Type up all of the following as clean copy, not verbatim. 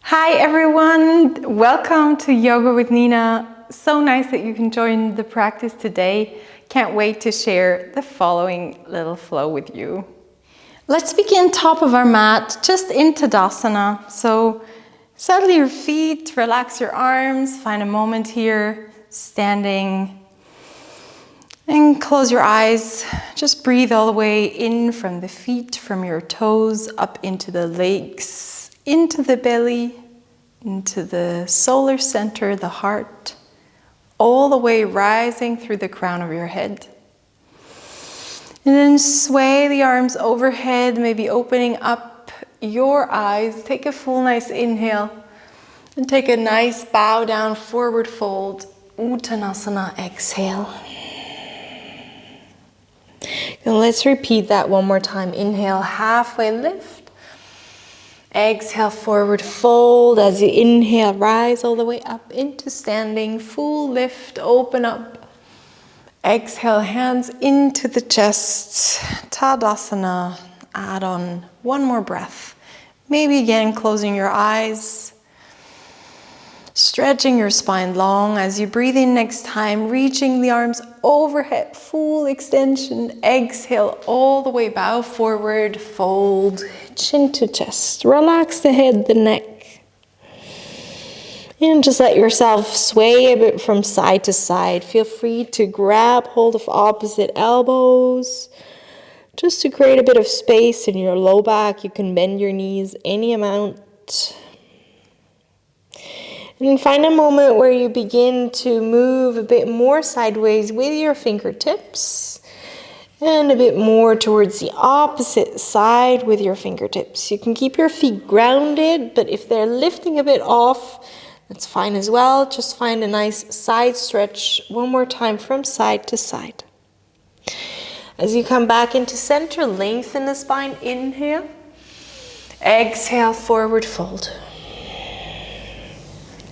Hi everyone, welcome to Yoga with Nina. So nice that you can join the practice today. Can't wait to share the following little flow with you. Let's begin top of our mat, just in Tadasana. So settle your feet, relax your arms, find a moment here, standing. And close your eyes. Just breathe all the way in from the feet, from your toes, up into the legs, into the belly, into the solar center, the heart, all the way rising through the crown of your head. And then sway the arms overhead, maybe opening up your eyes. Take a full nice inhale and take a nice bow down, forward fold, Uttanasana, exhale. And let's repeat that one more time. Inhale, halfway lift. Exhale, forward fold. As you inhale, rise all the way up into standing. Full lift, open up. Exhale, hands into the chest. Tadasana. Add on one more breath. Maybe again, closing your eyes. Stretching your spine long as you breathe in next time, reaching the arms overhead, full extension. Exhale, all the way bow forward, fold, chin to chest. Relax the head, the neck. And just let yourself sway a bit from side to side. Feel free to grab hold of opposite elbows. Just to create a bit of space in your low back, you can bend your knees any amount. And find a moment where you begin to move a bit more sideways with your fingertips and a bit more towards the opposite side with your fingertips. You can keep your feet grounded, but if they're lifting a bit off, that's fine as well. Just find a nice side stretch one more time from side to side. As you come back into center, lengthen the spine, inhale. Exhale, forward fold.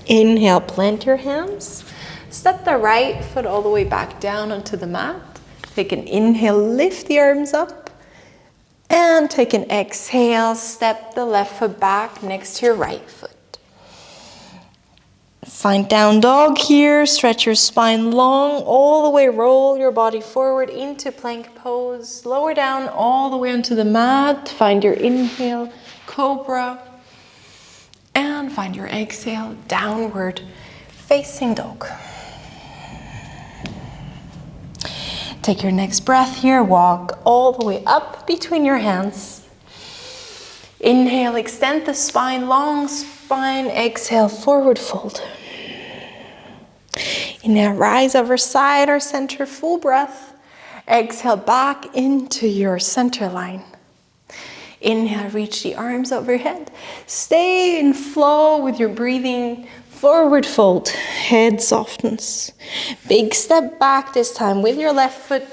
Inhale, plant your hands. Step the right foot all the way back down onto the mat. Take an inhale, lift the arms up. And take an exhale, step the left foot back next to your right foot. Find down dog here. Stretch your spine long, all the way, roll your body forward into plank pose. Lower down all the way onto the mat. Find your inhale, cobra. And find your exhale, downward facing dog. Take your next breath here, walk all the way up between your hands. Inhale, extend the spine, long spine. Exhale, forward fold. Inhale, rise over side or center, full breath. Exhale, back into your center line. Inhale, reach the arms overhead. Stay in flow with your breathing. Forward fold, head softens. Big step back this time with your left foot,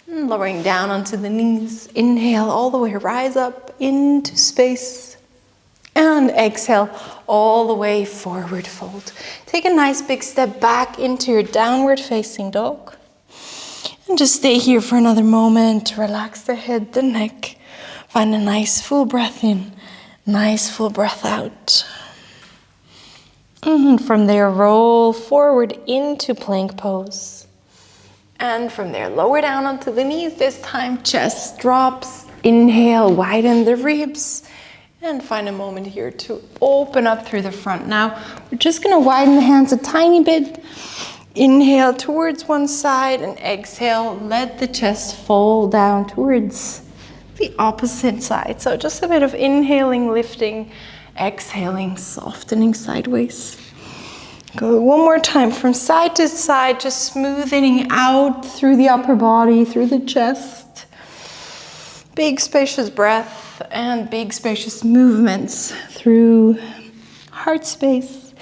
lowering down onto the knees. Inhale, all the way, rise up into space. And exhale, all the way, forward fold. Take a nice big step back into your downward facing dog. And just stay here for another moment. Relax the head, the neck. Find a nice full breath in, nice full breath out. And from there, roll forward into plank pose. And from there, lower down onto the knees. This time, chest drops. Inhale, widen the ribs. And find a moment here to open up through the front. Now, we're just going to widen the hands a tiny bit. Inhale towards one side and exhale, let the chest fall down towards the opposite side. So just a bit of inhaling, lifting, exhaling, softening sideways. Go one more time from side to side, just smoothing out through the upper body, through the chest. Big spacious breath and big spacious movements through heart space.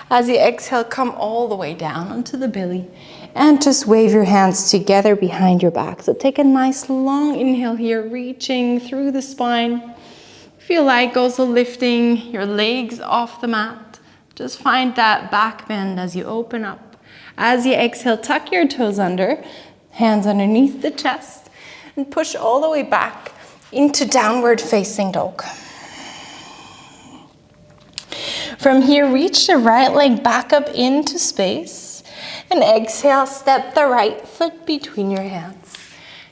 As you exhale, come all the way down onto the belly. And just wave your hands together behind your back. So take a nice long inhale here, reaching through the spine. Feel like also lifting your legs off the mat. Just find that back bend as you open up. As you exhale, tuck your toes under, hands underneath the chest, and push all the way back into downward facing dog. From here, reach the right leg back up into space. And exhale, step the right foot between your hands.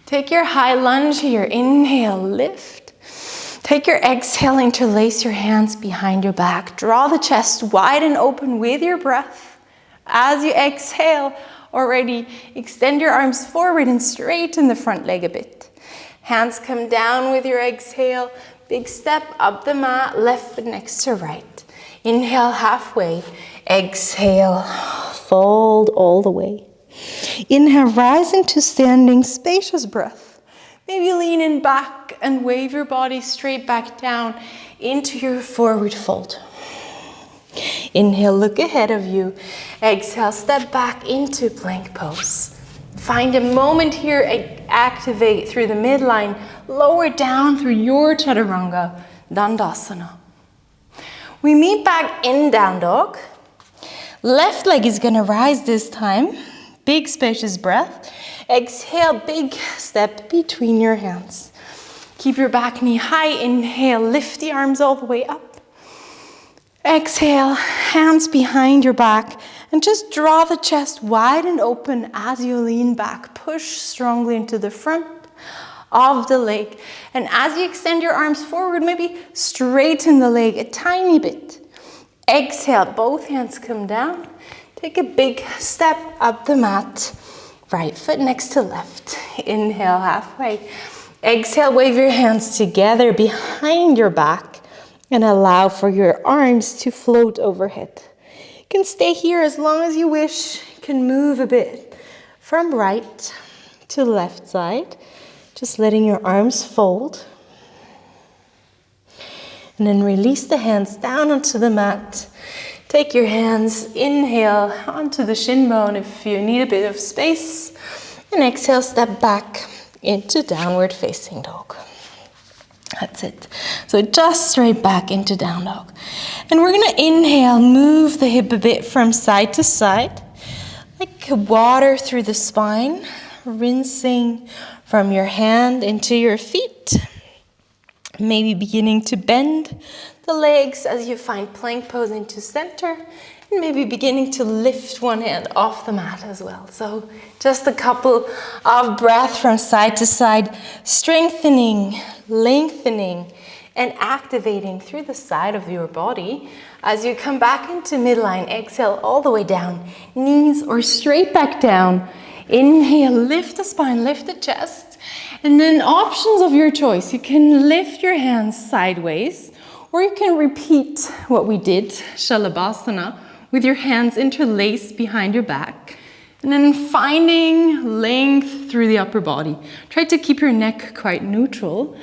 Take your high lunge here. Inhale, lift. Take your exhale, interlace your hands behind your back. Draw the chest wide and open with your breath. As you exhale, already extend your arms forward and straighten the front leg a bit. Hands come down with your exhale. Big step up the mat, left foot next to right. Inhale halfway. Exhale, fold all the way. Inhale, rise into standing, spacious breath. Maybe lean in back and wave your body straight back down into your forward fold. Inhale, look ahead of you. Exhale, step back into plank pose. Find a moment here, activate through the midline, lower down through your chaturanga, dandasana. We meet back in down dog. Left leg is gonna rise this time. Big spacious breath. Exhale, big step between your hands. Keep your back knee high. Inhale, lift the arms all the way up. Exhale, hands behind your back. And just draw the chest wide and open as you lean back. Push strongly into the front of the leg. And as you extend your arms forward, maybe straighten the leg a tiny bit. Exhale, both hands come down. Take a big step up the mat. Right foot next to left. Inhale, halfway. Exhale, wave your hands together behind your back and allow for your arms to float overhead. You can stay here as long as you wish. You can move a bit from right to left side. Just letting your arms fold. And then release the hands down onto the mat. Take your hands, inhale onto the shin bone if you need a bit of space. And exhale, step back into downward facing dog. That's it. So just straight back into down dog. And we're gonna inhale, move the hip a bit from side to side. Like water through the spine, rinsing from your hand into your feet. Maybe beginning to bend the legs as you find plank pose into center. And maybe beginning to lift one hand off the mat as well. So just a couple of breaths from side to side, strengthening, lengthening, and activating through the side of your body. As you come back into midline, exhale all the way down, knees or straight back down. Inhale, lift the spine, lift the chest. And then options of your choice. You can lift your hands sideways, or you can repeat what we did, Shalabhasana, with your hands interlaced behind your back. And then finding length through the upper body. Try to keep your neck quite neutral.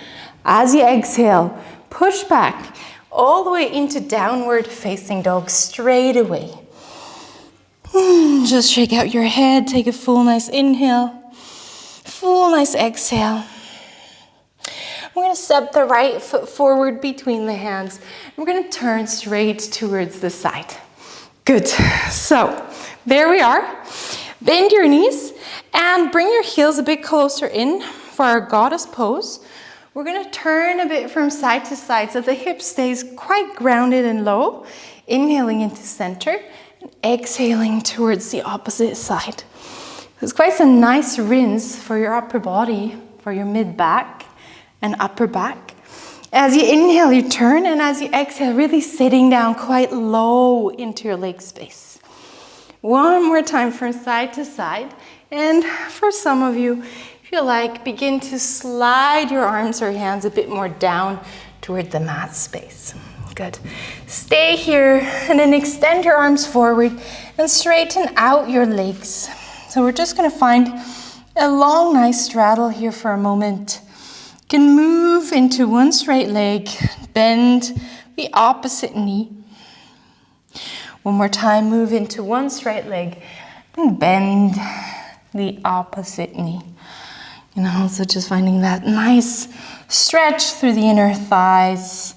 As you exhale, push back all the way into downward facing dog straight away. Just shake out your head, take a full nice inhale. Full nice exhale. We're going to step the right foot forward between the hands. We're going to turn straight towards the side. Good. So there we are. Bend your knees and bring your heels a bit closer in for our goddess pose. We're going to turn a bit from side to side so the hip stays quite grounded and low. Inhaling into center and exhaling towards the opposite side. It's quite a nice rinse for your upper body, for your mid-back and upper back. As you inhale, you turn, and as you exhale, really sitting down quite low into your leg space. One more time from side to side. And for some of you, if you like, begin to slide your arms or hands a bit more down toward the mat space. Good. Stay here and then extend your arms forward and straighten out your legs. So we're just going to find a long, nice straddle here for a moment. You can move into one straight leg, bend the opposite knee. One more time, move into one straight leg and bend the opposite knee. And also just finding that nice stretch through the inner thighs.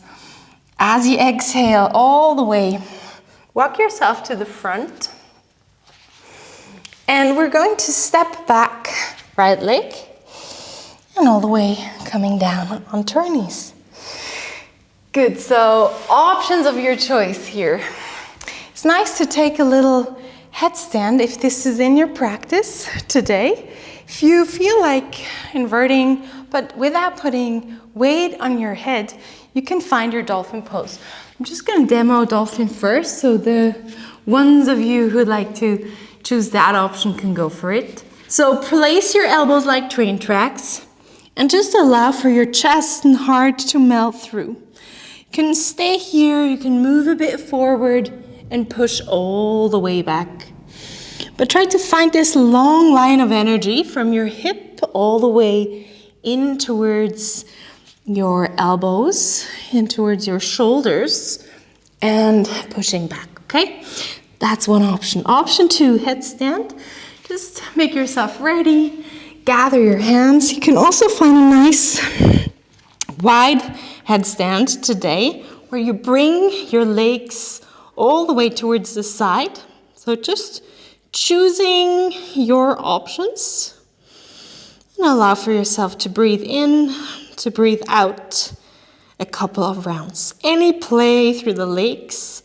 As you exhale all the way, walk yourself to the front. And we're going to step back, right leg, and all the way coming down onto our knees. Good, so options of your choice here. It's nice to take a little headstand if this is in your practice today. If you feel like inverting, but without putting weight on your head, you can find your dolphin pose. I'm just gonna demo dolphin first, so the ones of you who'd like to choose that option can go for it. So place your elbows like train tracks and just allow for your chest and heart to melt through. You can stay here, you can move a bit forward and push all the way back. But try to find this long line of energy from your hip all the way in towards your elbows, in towards your shoulders, and pushing back, okay? That's one option. Option 2, headstand. Just make yourself ready, gather your hands. You can also find a nice wide headstand today where you bring your legs all the way towards the side. So just choosing your options and allow for yourself to breathe in, to breathe out a couple of rounds. Any play through the legs,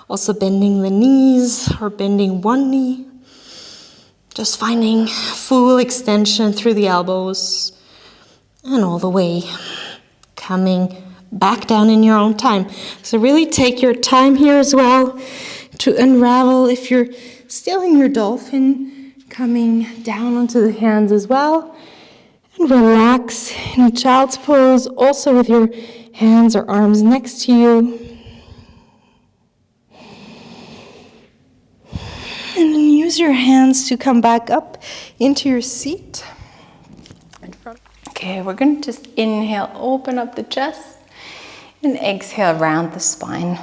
also bending the knees or bending one knee. Just finding full extension through the elbows and all the way coming back down in your own time. So really take your time here as well to unravel. If you're still in your dolphin, coming down onto the hands as well. And relax in child's pose, also with your hands or arms next to you. And then use your hands to come back up into your seat. Okay, we're going to just inhale, open up the chest, and exhale, round the spine.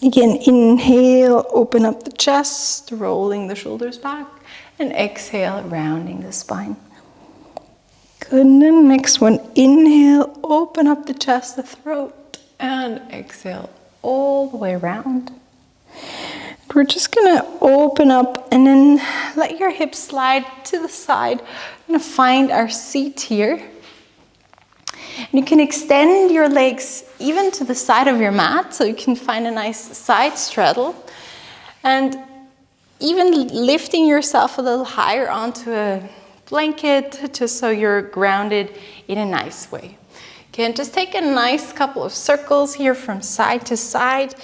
Again, inhale, open up the chest, rolling the shoulders back, and exhale, rounding the spine. Good, and then next one, inhale, open up the chest, the throat, and exhale all the way around. We're just gonna open up and then let your hips slide to the side. We're gonna find our seat here. And you can extend your legs even to the side of your mat, so you can find a nice side straddle. And even lifting yourself a little higher onto a blanket, just so you're grounded in a nice way. Okay, and just take a nice couple of circles here from side to side,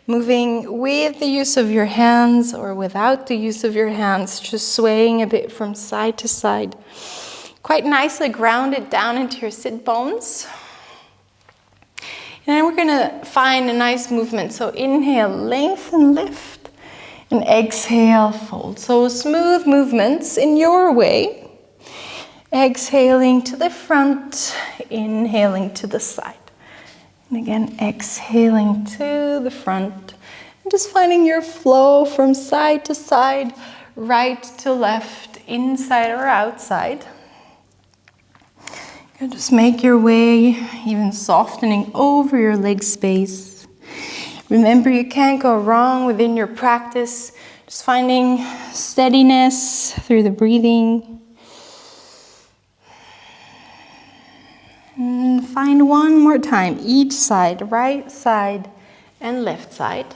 moving with the use of your hands or without the use of your hands, just swaying a bit from side to side. Quite nicely grounded down into your sit bones. And then we're gonna find a nice movement. So inhale, lengthen, lift, and exhale, fold. So smooth movements in your way. Exhaling to the front, inhaling to the side. And again, exhaling to the front. And just finding your flow from side to side, right to left, inside or outside. And just make your way, even softening over your leg space. Remember, you can't go wrong within your practice. Just finding steadiness through the breathing. And find one more time, each side, right side and left side.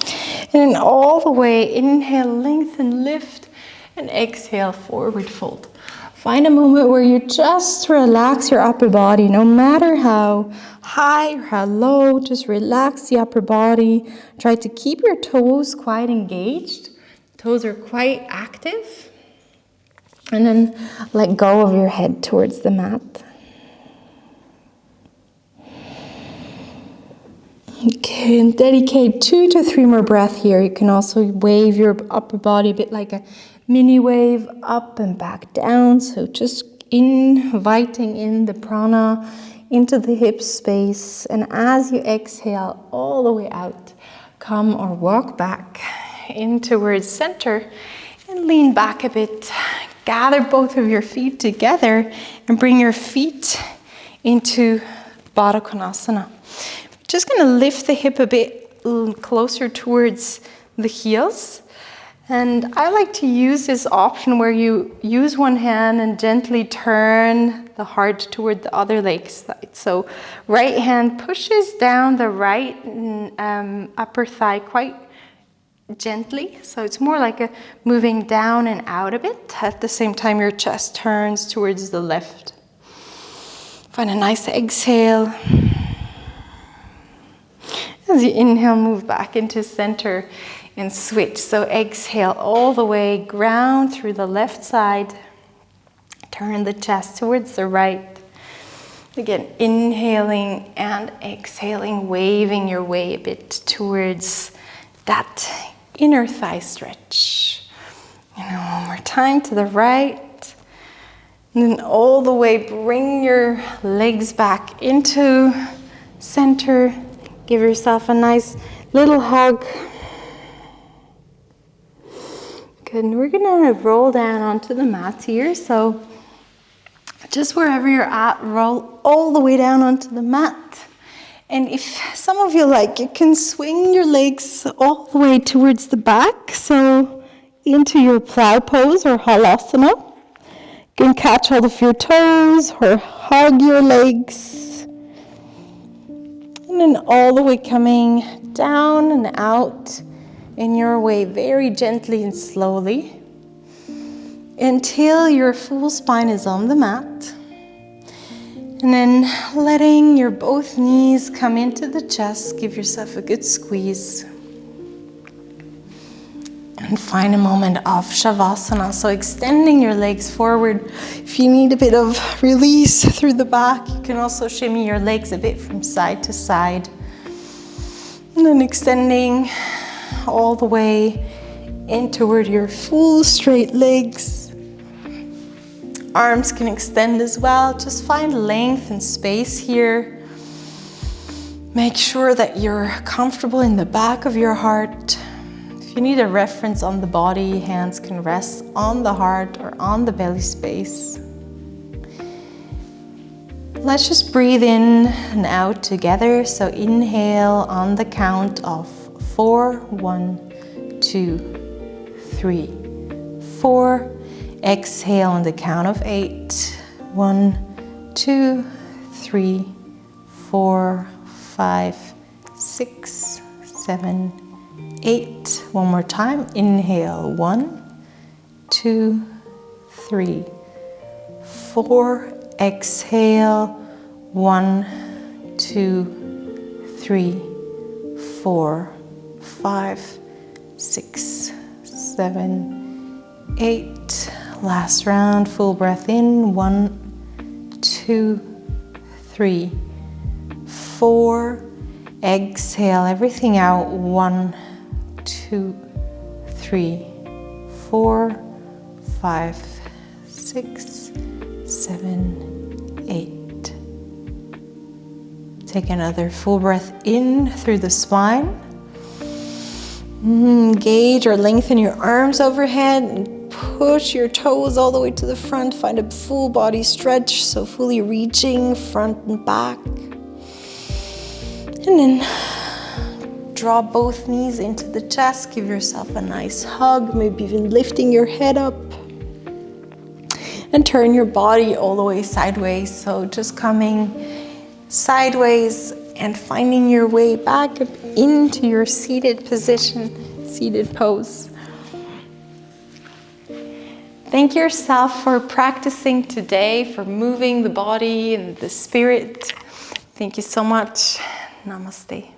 And then all the way, inhale, lengthen, lift, and exhale, forward fold. Find a moment where you just relax your upper body, no matter how high or how low, just relax the upper body. Try to keep your toes quite engaged. Toes are quite active. And then let go of your head towards the mat. Okay, and dedicate 2 to 3 more breaths here. You can also wave your upper body a bit like a mini wave up and back down. So just inviting in the prana into the hip space. And as you exhale all the way out, come or walk back in towards center and lean back a bit. Gather both of your feet together and bring your feet into Baddha Konasana. Just going to lift the hip a bit closer towards the heels. And I like to use this option where you use one hand and gently turn the heart toward the other leg side. So right hand pushes down the right upper thigh quite gently. So it's more like a moving down and out a bit. At the same time, your chest turns towards the left. Find a nice exhale. As you inhale, move back into center and switch. So exhale all the way, ground through the left side. Turn the chest towards the right. Again, inhaling and exhaling, waving your way a bit towards that inner thigh stretch. And then one more time to the right. And then all the way, bring your legs back into center. Give yourself a nice little hug. Good, and we're gonna roll down onto the mat here. So just wherever you're at, roll all the way down onto the mat. And if some of you like, you can swing your legs all the way towards the back. So into your plow pose or halasana. You can catch all of your toes or hug your legs. And then all the way coming down and out in your way, very gently and slowly, until your full spine is on the mat. And then letting your both knees come into the chest, give yourself a good squeeze. And find a moment of Shavasana, so extending your legs forward. If you need a bit of release through the back, you can also shimmy your legs a bit from side to side. And then extending all the way in toward your full straight legs. Arms can extend as well. Just find length and space here. Make sure that you're comfortable in the back of your heart. If you need a reference on the body, hands can rest on the heart or on the belly space. Let's just breathe in and out together. So inhale on the count of 4, 1, 2, 3, 4. Exhale on the count of 8. 1, 2, 3, 4, 5, 6, 7, 8. One more time. Inhale. 1, 2, 3, 4. Exhale. 1, 2, 3, 4, 5, 6, 7, 8. Last round, full breath in. 1, 2, 3, 4. Exhale everything out. 1, 2, 3, 4, 5, 6, 7, 8. Take another full breath in through the spine. Engage or lengthen your arms overhead and push your toes all the way to the front. Find a full body stretch, so fully reaching front and back. And then draw both knees into the chest. Give yourself a nice hug, maybe even lifting your head up. And turn your body all the way sideways. So just coming sideways and finding your way back up into your seated position, seated pose. Thank yourself for practicing today, for moving the body and the spirit. Thank you so much. Namaste.